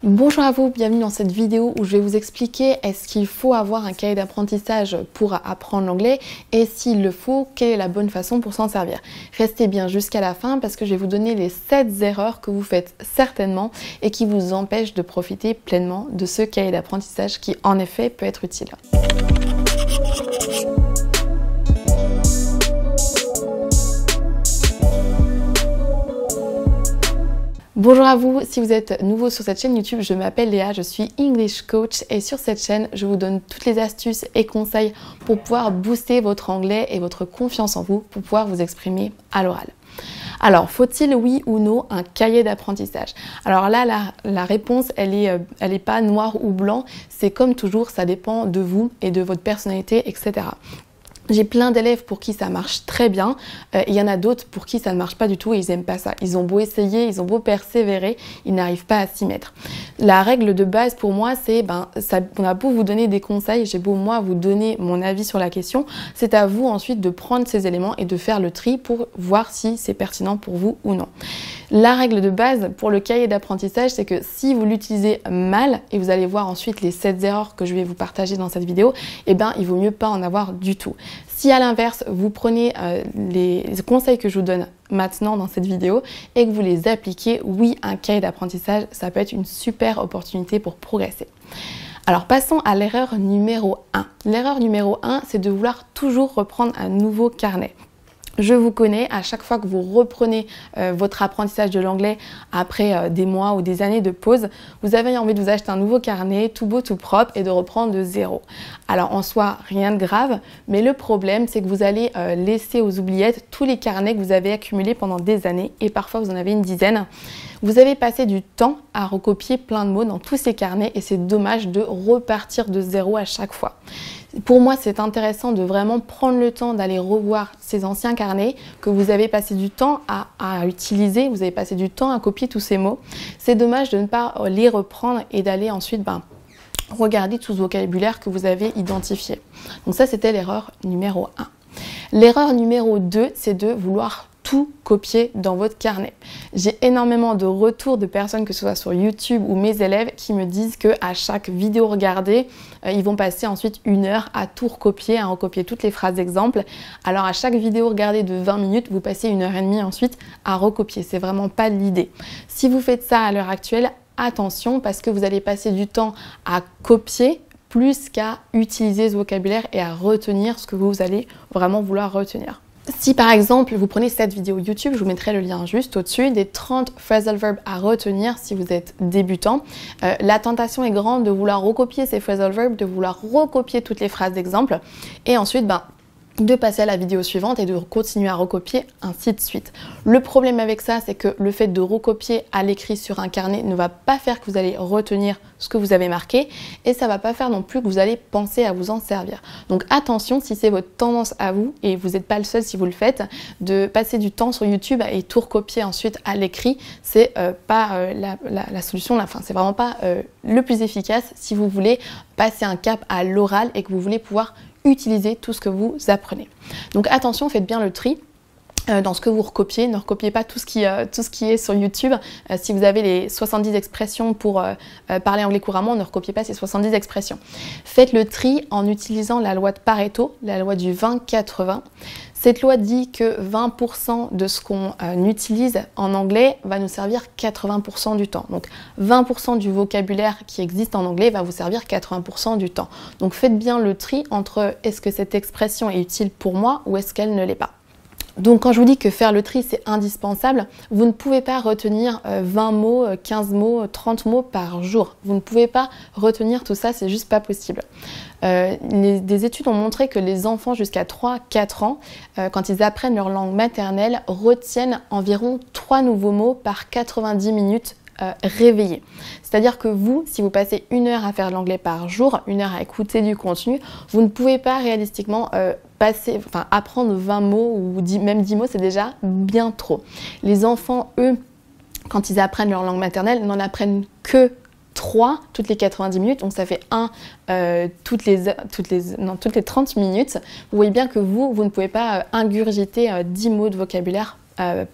Bonjour à vous, bienvenue dans cette vidéo où je vais vous expliquer est-ce qu'il faut avoir un cahier d'apprentissage pour apprendre l'anglais et s'il le faut, quelle est la bonne façon pour s'en servir. Restez bien jusqu'à la fin parce que je vais vous donner les 7 erreurs que vous faites certainement et qui vous empêchent de profiter pleinement de ce cahier d'apprentissage qui en effet peut être utile. Bonjour à vous, si vous êtes nouveau sur cette chaîne YouTube, je m'appelle Léa, je suis English Coach et sur cette chaîne, je vous donne toutes les astuces et conseils pour pouvoir booster votre anglais et votre confiance en vous pour pouvoir vous exprimer à l'oral. Alors, faut-il oui ou non un cahier d'apprentissage? Alors là, la réponse, elle est pas noire ou blanc, c'est comme toujours, ça dépend de vous et de votre personnalité, etc. J'ai plein d'élèves pour qui ça marche très bien, il y en a d'autres pour qui ça ne marche pas du tout et ils n'aiment pas ça. Ils ont beau essayer, ils ont beau persévérer, ils n'arrivent pas à s'y mettre. La règle de base pour moi, c'est on a beau vous donner des conseils, j'ai beau moi vous donner mon avis sur la question, c'est à vous ensuite de prendre ces éléments et de faire le tri pour voir si c'est pertinent pour vous ou non. La règle de base pour le cahier d'apprentissage, c'est que si vous l'utilisez mal, et vous allez voir ensuite les 7 erreurs que je vais vous partager dans cette vidéo, il vaut mieux pas en avoir du tout. Si à l'inverse, vous prenez les conseils que je vous donne maintenant dans cette vidéo et que vous les appliquez, oui, un cahier d'apprentissage, ça peut être une super opportunité pour progresser. Alors passons à l'erreur numéro 1. L'erreur numéro 1, c'est de vouloir toujours reprendre un nouveau carnet. Je vous connais, à chaque fois que vous reprenez votre apprentissage de l'anglais après des mois ou des années de pause, vous avez envie de vous acheter un nouveau carnet, tout beau, tout propre et de reprendre de zéro. Alors en soi, rien de grave, mais le problème c'est que vous allez laisser aux oubliettes tous les carnets que vous avez accumulés pendant des années et parfois vous en avez une dizaine. Vous avez passé du temps à recopier plein de mots dans tous ces carnets et c'est dommage de repartir de zéro à chaque fois. Pour moi, c'est intéressant de vraiment prendre le temps d'aller revoir ces anciens carnets que vous avez passé du temps à utiliser, vous avez passé du temps à copier tous ces mots. C'est dommage de ne pas les reprendre et d'aller ensuite regarder tout ce vocabulaire que vous avez identifié. Donc ça, c'était l'erreur numéro 1. L'erreur numéro 2, c'est de vouloir tout copier dans votre carnet. J'ai énormément de retours de personnes, que ce soit sur YouTube ou mes élèves, qui me disent que à chaque vidéo regardée, ils vont passer ensuite 1 heure à tout recopier, à recopier toutes les phrases d'exemple. Alors à chaque vidéo regardée de 20 minutes, vous passez 1h30 ensuite à recopier. C'est vraiment pas l'idée. Si vous faites ça à l'heure actuelle, attention parce que vous allez passer du temps à copier plus qu'à utiliser ce vocabulaire et à retenir ce que vous allez vraiment vouloir retenir. Si par exemple vous prenez cette vidéo YouTube, je vous mettrai le lien juste au-dessus, des 30 phrasal verbs à retenir si vous êtes débutant, la tentation est grande de vouloir recopier ces phrasal verbs, de vouloir recopier toutes les phrases d'exemple et ensuite de passer à la vidéo suivante et de continuer à recopier, ainsi de suite. Le problème avec ça, c'est que le fait de recopier à l'écrit sur un carnet ne va pas faire que vous allez retenir ce que vous avez marqué et ça va pas faire non plus que vous allez penser à vous en servir. Donc attention, si c'est votre tendance à vous, et vous n'êtes pas le seul si vous le faites, de passer du temps sur YouTube et tout recopier ensuite à l'écrit, c'est pas la solution, c'est vraiment pas le plus efficace si vous voulez passer un cap à l'oral et que vous voulez pouvoir utiliser tout ce que vous apprenez. Donc attention, faites bien le tri dans ce que vous recopiez. Ne recopiez pas tout ce qui est sur YouTube. Si vous avez les 70 expressions pour parler anglais couramment, ne recopiez pas ces 70 expressions. Faites le tri en utilisant la loi de Pareto, la loi du 20-80. Cette loi dit que 20% de ce qu'on utilise en anglais va nous servir 80% du temps. Donc 20% du vocabulaire qui existe en anglais va vous servir 80% du temps. Donc faites bien le tri entre est-ce que cette expression est utile pour moi ou est-ce qu'elle ne l'est pas. Donc quand je vous dis que faire le tri c'est indispensable, vous ne pouvez pas retenir 20 mots, 15 mots, 30 mots par jour. Vous ne pouvez pas retenir tout ça, c'est juste pas possible. Des études ont montré que les enfants jusqu'à 3-4 ans, quand ils apprennent leur langue maternelle, retiennent environ 3 nouveaux mots par 90 minutes réveillés. C'est-à-dire que vous, si vous passez 1 heure à faire de l'anglais par jour, 1 heure à écouter du contenu, vous ne pouvez pas réalistiquement apprendre 20 mots ou même 10 mots, c'est déjà bien trop. Les enfants, eux, quand ils apprennent leur langue maternelle, n'en apprennent que 3 toutes les 90 minutes, donc ça fait 1 toutes les 30 minutes. Vous voyez bien que vous ne pouvez pas ingurgiter 10 mots de vocabulaire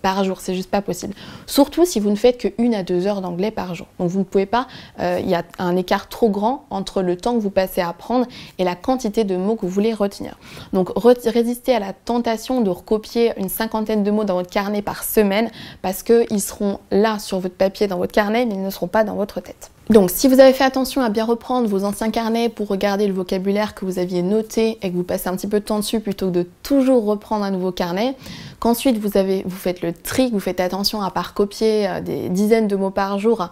par jour, c'est juste pas possible. Surtout si vous ne faites que 1 à 2 heures d'anglais par jour. Donc vous ne pouvez pas, il y a un écart trop grand entre le temps que vous passez à apprendre et la quantité de mots que vous voulez retenir. Donc résistez à la tentation de recopier une 50aine de mots dans votre carnet par semaine parce qu'ils seront là sur votre papier dans votre carnet mais ils ne seront pas dans votre tête. Donc si vous avez fait attention à bien reprendre vos anciens carnets pour regarder le vocabulaire que vous aviez noté et que vous passez un petit peu de temps dessus plutôt que de toujours reprendre un nouveau carnet, qu'ensuite vous faites le tri, vous faites attention à ne pas recopier des dizaines de mots par jour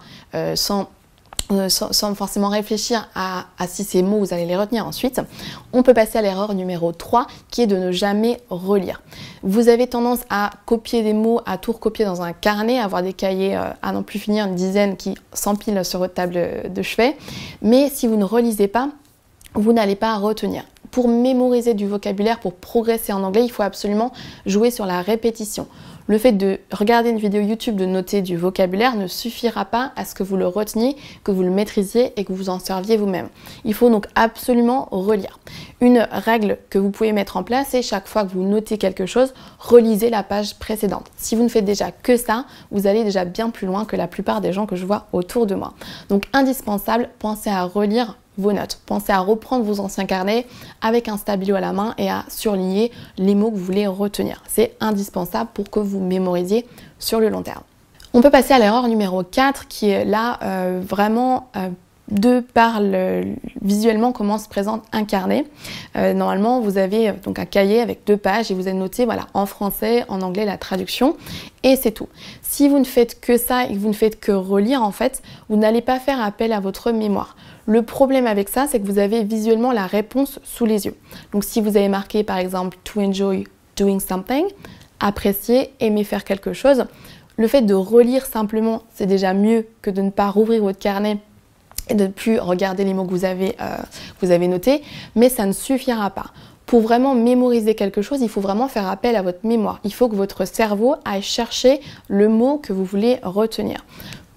sans forcément réfléchir à si ces mots vous allez les retenir ensuite, on peut passer à l'erreur numéro 3 qui est de ne jamais relire. Vous avez tendance à copier des mots, à tout recopier dans un carnet, à avoir des cahiers à n'en plus finir, une dizaine qui s'empilent sur votre table de chevet, mais si vous ne relisez pas, vous n'allez pas retenir. Pour mémoriser du vocabulaire, pour progresser en anglais, il faut absolument jouer sur la répétition. Le fait de regarder une vidéo YouTube, de noter du vocabulaire ne suffira pas à ce que vous le reteniez, que vous le maîtrisiez et que vous en serviez vous-même. Il faut donc absolument relire. Une règle que vous pouvez mettre en place, c'est chaque fois que vous notez quelque chose, relisez la page précédente. Si vous ne faites déjà que ça, vous allez déjà bien plus loin que la plupart des gens que je vois autour de moi. Donc indispensable, pensez à relire vos notes. Pensez à reprendre vos anciens carnets avec un stabilo à la main et à surligner les mots que vous voulez retenir. C'est indispensable pour que vous mémorisiez sur le long terme. On peut passer à l'erreur numéro 4 qui est là vraiment de par visuellement comment se présente un carnet. Normalement, vous avez donc un cahier avec 2 pages et vous avez noté voilà, en français, en anglais la traduction et c'est tout. Si vous ne faites que ça et que vous ne faites que relire, en fait, vous n'allez pas faire appel à votre mémoire. Le problème avec ça, c'est que vous avez visuellement la réponse sous les yeux. Donc si vous avez marqué par exemple « to enjoy doing something », apprécier, aimer faire quelque chose, le fait de relire simplement, c'est déjà mieux que de ne pas rouvrir votre carnet et de ne plus regarder les mots que vous avez notés, mais ça ne suffira pas. Pour vraiment mémoriser quelque chose, il faut vraiment faire appel à votre mémoire. Il faut que votre cerveau aille chercher le mot que vous voulez retenir.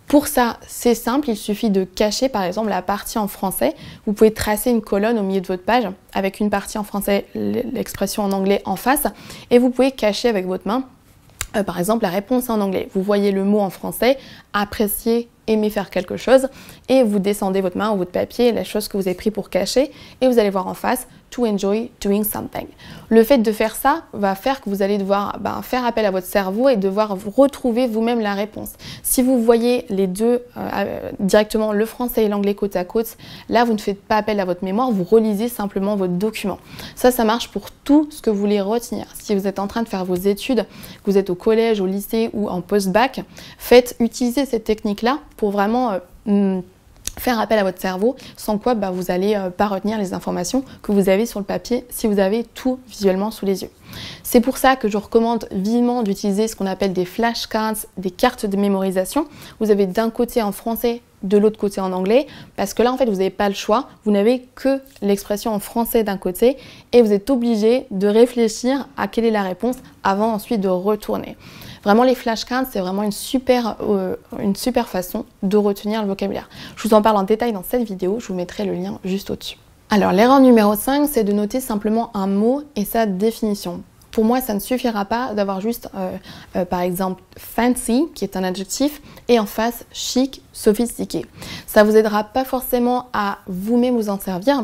Pour ça, c'est simple, il suffit de cacher par exemple la partie en français. Vous pouvez tracer une colonne au milieu de votre page avec une partie en français, l'expression en anglais en face, et vous pouvez cacher avec votre main par exemple la réponse en anglais. Vous voyez le mot en français, apprécier, aimer faire quelque chose, et vous descendez votre main ou votre papier, la chose que vous avez pris pour cacher, et vous allez voir en face to enjoy doing something. Le fait de faire ça va faire que vous allez devoir faire appel à votre cerveau et devoir retrouver vous-même la réponse. Si vous voyez les deux directement, le français et l'anglais côte à côte, là vous ne faites pas appel à votre mémoire, vous relisez simplement votre document. Ça marche pour tout ce que vous voulez retenir. Si vous êtes en train de faire vos études, que vous êtes au collège, au lycée ou en post-bac, utilisez cette technique-là pour vraiment faire appel à votre cerveau, sans quoi vous n'allez pas retenir les informations que vous avez sur le papier si vous avez tout visuellement sous les yeux. C'est pour ça que je recommande vivement d'utiliser ce qu'on appelle des flashcards, des cartes de mémorisation. Vous avez d'un côté en français, de l'autre côté en anglais, parce que là en fait vous n'avez pas le choix, vous n'avez que l'expression en français d'un côté et vous êtes obligé de réfléchir à quelle est la réponse avant ensuite de retourner. Vraiment les flashcards, c'est vraiment une super façon de retenir le vocabulaire. Je vous en parle en détail dans cette vidéo, je vous mettrai le lien juste au-dessus. Alors l'erreur numéro 5, c'est de noter simplement un mot et sa définition. Pour moi, ça ne suffira pas d'avoir juste, par exemple, fancy, qui est un adjectif, et en face, chic, sophistiqué. Ça ne vous aidera pas forcément à vous-même vous en servir.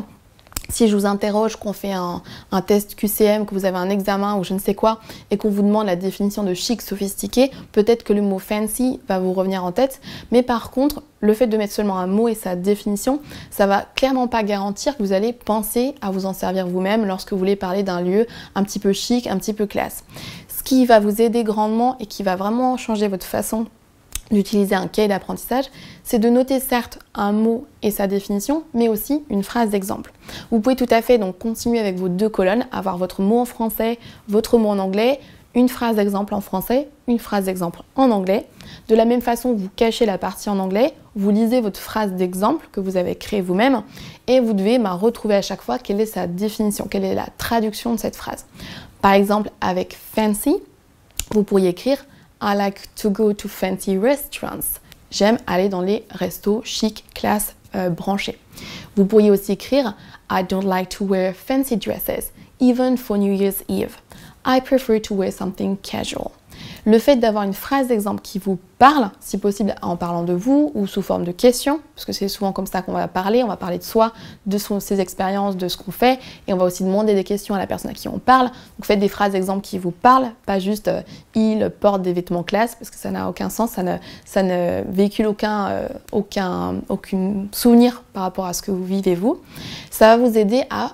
Si je vous interroge, qu'on fait un test QCM, que vous avez un examen ou je ne sais quoi, et qu'on vous demande la définition de chic, sophistiqué, peut-être que le mot fancy va vous revenir en tête. Mais par contre, le fait de mettre seulement un mot et sa définition, ça va clairement pas garantir que vous allez penser à vous en servir vous-même lorsque vous voulez parler d'un lieu un petit peu chic, un petit peu classe. Ce qui va vous aider grandement et qui va vraiment changer votre façon d'utiliser un cahier d'apprentissage, c'est de noter certes un mot et sa définition, mais aussi une phrase d'exemple. Vous pouvez tout à fait donc continuer avec vos 2 colonnes, avoir votre mot en français, votre mot en anglais, une phrase d'exemple en français, une phrase d'exemple en anglais. De la même façon, vous cachez la partie en anglais, vous lisez votre phrase d'exemple que vous avez créée vous-même et vous devez retrouver à chaque fois quelle est sa définition, quelle est la traduction de cette phrase. Par exemple, avec fancy, vous pourriez écrire I like to go to fancy restaurants. J'aime aller dans les restos chic, classe, branchés. Vous pourriez aussi écrire I don't like to wear fancy dresses, even for New Year's Eve. I prefer to wear something casual. Le fait d'avoir une phrase d'exemple qui vous parle, si possible en parlant de vous ou sous forme de questions, parce que c'est souvent comme ça qu'on va parler de soi, de ses expériences, de ce qu'on fait, et on va aussi demander des questions à la personne à qui on parle. Donc faites des phrases d'exemple qui vous parlent, pas juste il porte des vêtements classe, parce que ça n'a aucun sens, ça ne véhicule aucun souvenir par rapport à ce que vous vivez vous. Ça va vous aider à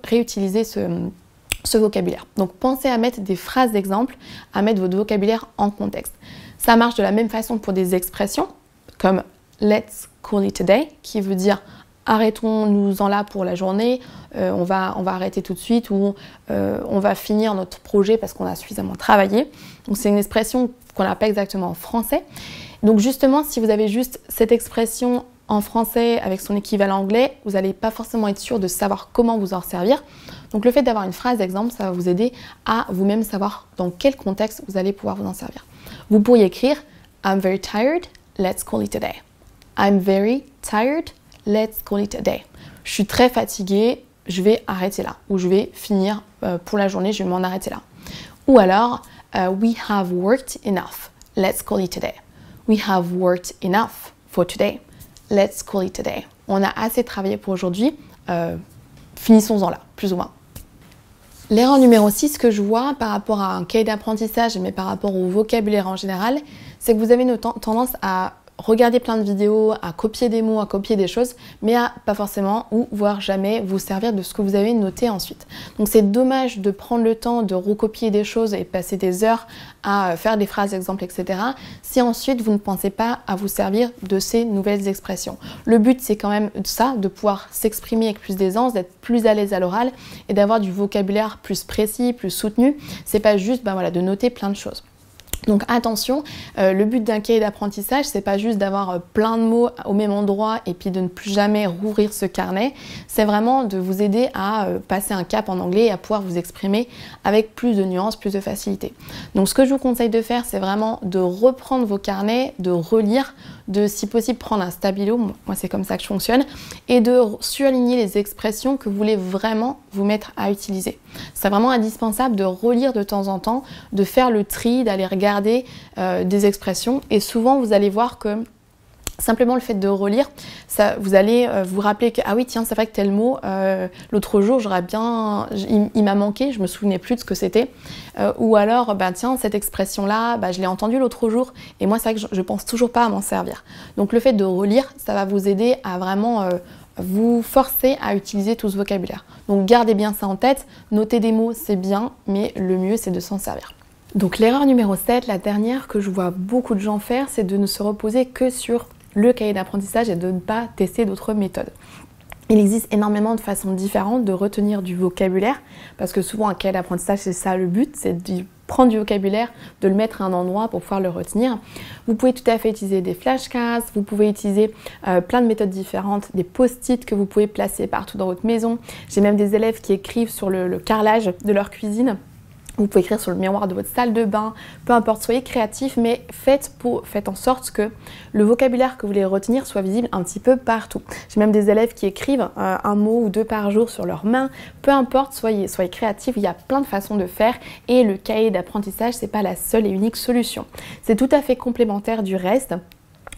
réutiliser ce vocabulaire. Donc pensez à mettre des phrases d'exemple, à mettre votre vocabulaire en contexte. Ça marche de la même façon pour des expressions comme let's call it a day, qui veut dire arrêtons-nous-en là pour la journée, on va arrêter tout de suite, ou on va finir notre projet parce qu'on a suffisamment travaillé. Donc c'est une expression qu'on n'a pas exactement en français. Donc justement, si vous avez juste cette expression en français avec son équivalent anglais, vous n'allez pas forcément être sûr de savoir comment vous en servir. Donc le fait d'avoir une phrase d'exemple, ça va vous aider à vous-même savoir dans quel contexte vous allez pouvoir vous en servir. Vous pourriez écrire I'm very tired, let's call it a day. I'm very tired, let's call it a day. Je suis très fatiguée, je vais arrêter là. Ou je vais finir pour la journée, je vais m'en arrêter là. Ou alors we have worked enough, let's call it a day. We have worked enough for today. Let's call it a day. On a assez travaillé pour aujourd'hui, finissons-en là, plus ou moins. L'erreur numéro 6 que je vois par rapport à un cahier d'apprentissage, mais par rapport au vocabulaire en général, c'est que vous avez une tendance à regarder plein de vidéos, à copier des mots, à copier des choses, mais à pas forcément ou voire jamais vous servir de ce que vous avez noté ensuite. Donc c'est dommage de prendre le temps de recopier des choses et passer des heures à faire des phrases, exemples, etc. si ensuite vous ne pensez pas à vous servir de ces nouvelles expressions. Le but c'est quand même ça, de pouvoir s'exprimer avec plus d'aisance, d'être plus à l'aise à l'oral et d'avoir du vocabulaire plus précis, plus soutenu. C'est pas juste de noter plein de choses. Donc attention, le but d'un cahier d'apprentissage, c'est pas juste d'avoir plein de mots au même endroit et puis de ne plus jamais rouvrir ce carnet, c'est vraiment de vous aider à passer un cap en anglais et à pouvoir vous exprimer avec plus de nuances, plus de facilité. Donc ce que je vous conseille de faire, c'est vraiment de reprendre vos carnets, de relire, de si possible prendre un stabilo, moi c'est comme ça que je fonctionne, et de surligner les expressions que vous voulez vraiment vous mettre à utiliser. C'est vraiment indispensable de relire de temps en temps, de faire le tri, d'aller regarder des expressions, et souvent vous allez voir que simplement le fait de relire, ça, vous allez vous rappeler que ah oui tiens c'est vrai que tel mot l'autre jour il m'a manqué, je me souvenais plus de ce que c'était, ou alors tiens cette expression là je l'ai entendue l'autre jour et moi c'est vrai que je pense toujours pas à m'en servir. Donc le fait de relire, ça va vous aider à vraiment vous forcer à utiliser tout ce vocabulaire. Donc gardez bien ça en tête, noter des mots c'est bien, mais le mieux c'est de s'en servir. Donc l'erreur numéro 7, la dernière que je vois beaucoup de gens faire, c'est de ne se reposer que sur le cahier d'apprentissage et de ne pas tester d'autres méthodes. Il existe énormément de façons différentes de retenir du vocabulaire, parce que souvent un cahier d'apprentissage, c'est ça le but, c'est de prendre du vocabulaire, de le mettre à un endroit pour pouvoir le retenir. Vous pouvez tout à fait utiliser des flashcards, vous pouvez utiliser plein de méthodes différentes, des post-it que vous pouvez placer partout dans votre maison. J'ai même des élèves qui écrivent sur le carrelage de leur cuisine. Vous pouvez écrire sur le miroir de votre salle de bain, peu importe, soyez créatif, mais faites en sorte que le vocabulaire que vous voulez retenir soit visible un petit peu partout. J'ai même des élèves qui écrivent un mot ou deux par jour sur leurs mains, peu importe, soyez créatifs, il y a plein de façons de faire et le cahier d'apprentissage, c'est pas la seule et unique solution. C'est tout à fait complémentaire du reste.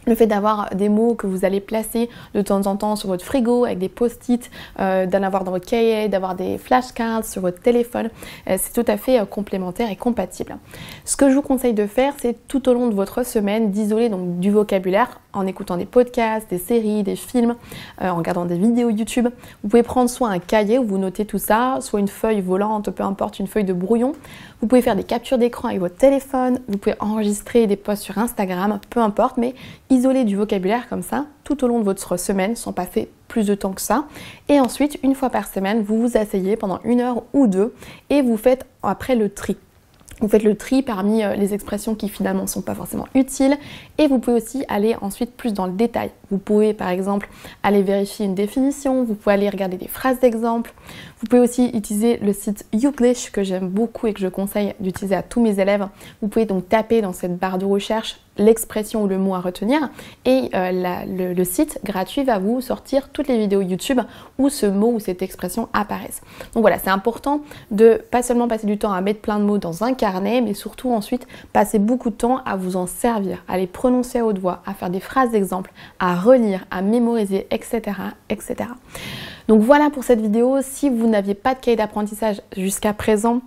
Le fait d'avoir des mots que vous allez placer de temps en temps sur votre frigo avec des post-it, d'en avoir dans votre cahier, d'avoir des flashcards sur votre téléphone, c'est tout à fait complémentaire et compatible. Ce que je vous conseille de faire, c'est tout au long de votre semaine d'isoler donc du vocabulaire en écoutant des podcasts, des séries, des films, en regardant des vidéos YouTube. Vous pouvez prendre soit un cahier où vous notez tout ça, soit une feuille volante, peu importe, une feuille de brouillon. Vous pouvez faire des captures d'écran avec votre téléphone, vous pouvez enregistrer des posts sur Instagram, peu importe, mais isoler du vocabulaire comme ça tout au long de votre semaine sans passer plus de temps que ça. Et ensuite, une fois par semaine, vous vous asseyez pendant 1 heure ou 2 et vous faites après le tri. Vous faites le tri parmi les expressions qui finalement ne sont pas forcément utiles et vous pouvez aussi aller ensuite plus dans le détail. Vous pouvez par exemple aller vérifier une définition, vous pouvez aller regarder des phrases d'exemple. Vous pouvez aussi utiliser le site YouGlish que j'aime beaucoup et que je conseille d'utiliser à tous mes élèves. Vous pouvez donc taper dans cette barre de recherche l'expression ou le mot à retenir et le site gratuit va vous sortir toutes les vidéos YouTube où ce mot ou cette expression apparaissent. Donc voilà, c'est important de pas seulement passer du temps à mettre plein de mots dans un carnet, mais surtout ensuite passer beaucoup de temps à vous en servir, à les prononcer à haute voix, à faire des phrases d'exemple, à relire, à mémoriser, etc., etc. Donc voilà pour cette vidéo. Si vous n'aviez pas de cahier d'apprentissage jusqu'à présent,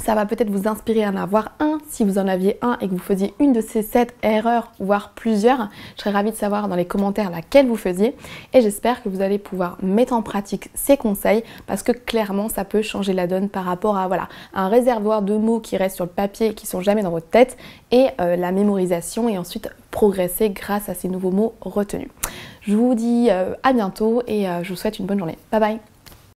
ça va peut-être vous inspirer à en avoir un. Si vous en aviez un et que vous faisiez une de ces 7 erreurs, voire plusieurs, je serais ravie de savoir dans les commentaires laquelle vous faisiez. Et j'espère que vous allez pouvoir mettre en pratique ces conseils parce que clairement, ça peut changer la donne par rapport à un réservoir de mots qui restent sur le papier et qui ne sont jamais dans votre tête et la mémorisation et ensuite progresser grâce à ces nouveaux mots retenus. Je vous dis à bientôt et je vous souhaite une bonne journée. Bye bye!